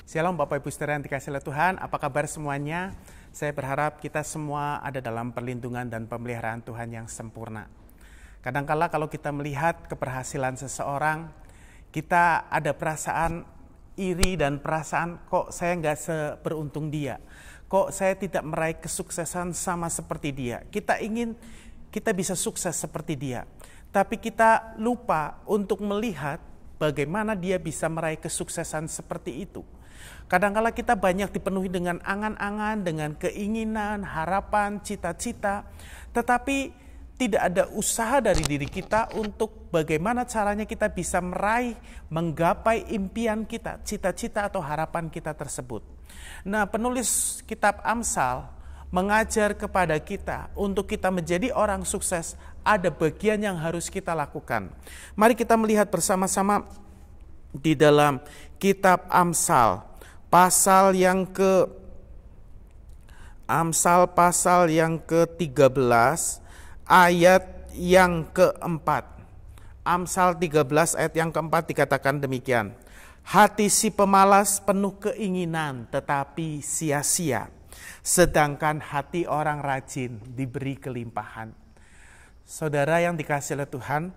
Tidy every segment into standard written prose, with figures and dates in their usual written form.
Shalom Bapak Ibu Saudara yang dikasihi oleh Tuhan, apa kabar semuanya? Saya berharap kita semua ada dalam perlindungan dan pemeliharaan Tuhan yang sempurna. Kadangkala kalau kita melihat keberhasilan seseorang, kita ada perasaan iri dan perasaan kok saya nggak seberuntung dia. Kok saya tidak meraih kesuksesan sama seperti dia. Kita ingin kita bisa sukses seperti dia. Tapi kita lupa untuk melihat bagaimana dia bisa meraih kesuksesan seperti itu. Kadangkala kita banyak dipenuhi dengan angan-angan, dengan keinginan, harapan, cita-cita. Tetapi tidak ada usaha dari diri kita untuk bagaimana caranya kita bisa meraih, menggapai impian kita, cita-cita atau harapan kita tersebut. Nah, penulis kitab Amsal mengajar kepada kita untuk kita menjadi orang sukses, ada bagian yang harus kita lakukan. Mari kita melihat bersama-sama di dalam kitab Amsal pasal yang ke-13 ayat yang ke-4. Amsal 13 ayat yang ke-4 dikatakan demikian. Hati si pemalas penuh keinginan tetapi sia-sia, sedangkan hati orang rajin diberi kelimpahan. Saudara yang dikasihi oleh Tuhan,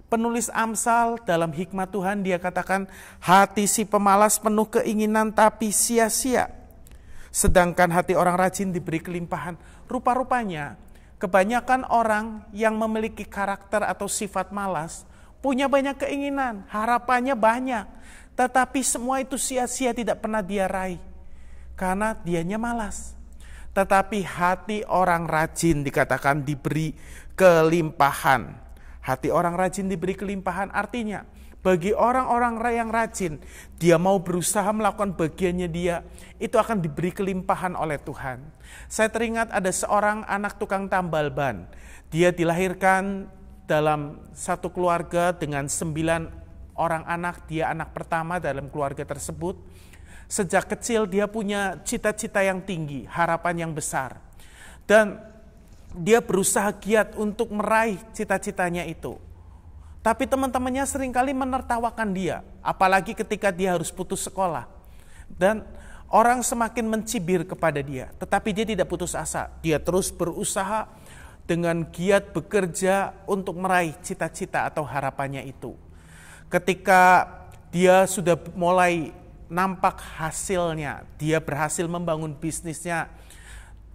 penulis Amsal dalam hikmat Tuhan dia katakan hati si pemalas penuh keinginan tapi sia-sia. Sedangkan hati orang rajin diberi kelimpahan. Rupa-rupanya kebanyakan orang yang memiliki karakter atau sifat malas punya banyak keinginan, harapannya banyak. Tetapi semua itu sia-sia, tidak pernah dia raih. Karena dianya malas. Tetapi hati orang rajin dikatakan diberi kelimpahan. Hati orang rajin diberi kelimpahan artinya bagi orang-orang yang rajin, dia mau berusaha melakukan bagiannya dia, itu akan diberi kelimpahan oleh Tuhan. Saya teringat ada seorang anak tukang tambal ban. Dia dilahirkan dalam satu keluarga dengan 9 orang anak, dia anak pertama dalam keluarga tersebut. Sejak kecil dia punya cita-cita yang tinggi, harapan yang besar. Dan dia berusaha giat untuk meraih cita-citanya itu. Tapi teman-temannya seringkali menertawakan dia. Apalagi ketika dia harus putus sekolah. Dan orang semakin mencibir kepada dia. Tetapi dia tidak putus asa. Dia terus berusaha dengan giat bekerja untuk meraih cita-cita atau harapannya itu. Ketika dia sudah mulai nampak hasilnya, dia berhasil membangun bisnisnya,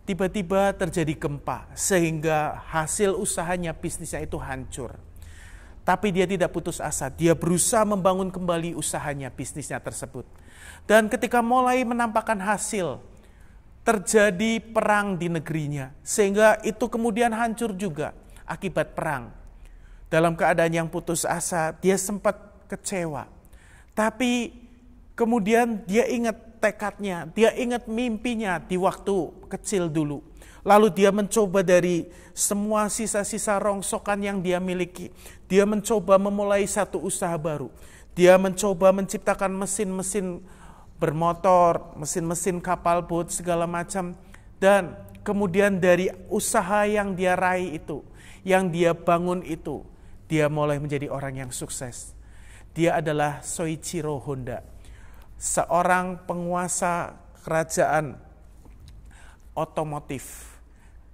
tiba-tiba terjadi gempa sehingga hasil usahanya, bisnisnya itu hancur. Tapi dia tidak putus asa, dia berusaha membangun kembali usahanya, bisnisnya tersebut. Dan ketika mulai menampakkan hasil, terjadi perang di negerinya. Sehingga itu kemudian hancur juga akibat perang. Dalam keadaan yang putus asa, dia sempat kecewa. Tapi kemudian dia ingat tekadnya, dia ingat mimpinya di waktu kecil dulu. Lalu dia mencoba dari semua sisa-sisa rongsokan yang dia miliki. Dia mencoba memulai satu usaha baru. Dia mencoba menciptakan mesin-mesin bermotor, mesin-mesin kapal bot segala macam. Dan kemudian dari usaha yang dia raih itu, yang dia bangun itu, dia mulai menjadi orang yang sukses. Dia adalah Soichiro Honda, seorang penguasa kerajaan otomotif,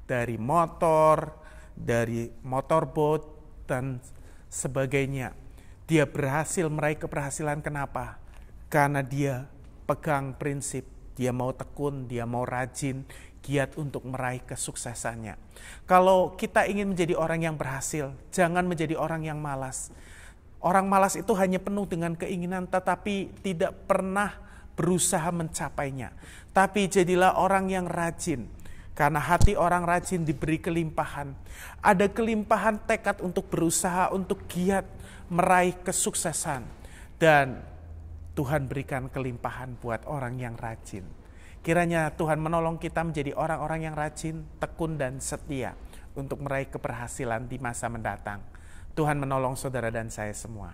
dari motor, dari motorboat dan sebagainya. Dia berhasil meraih keberhasilan. Kenapa? Karena dia pegang prinsip, dia mau tekun, dia mau rajin, giat untuk meraih kesuksesannya. Kalau kita ingin menjadi orang yang berhasil, jangan menjadi orang yang malas. Orang malas itu hanya penuh dengan keinginan tetapi tidak pernah berusaha mencapainya. Tapi jadilah orang yang rajin. Karena hati orang rajin diberi kelimpahan. Ada kelimpahan tekad untuk berusaha, untuk giat meraih kesuksesan. Dan Tuhan berikan kelimpahan buat orang yang rajin. Kiranya Tuhan menolong kita menjadi orang-orang yang rajin, tekun dan setia untuk meraih keberhasilan di masa mendatang. Tuhan menolong saudara dan saya semua.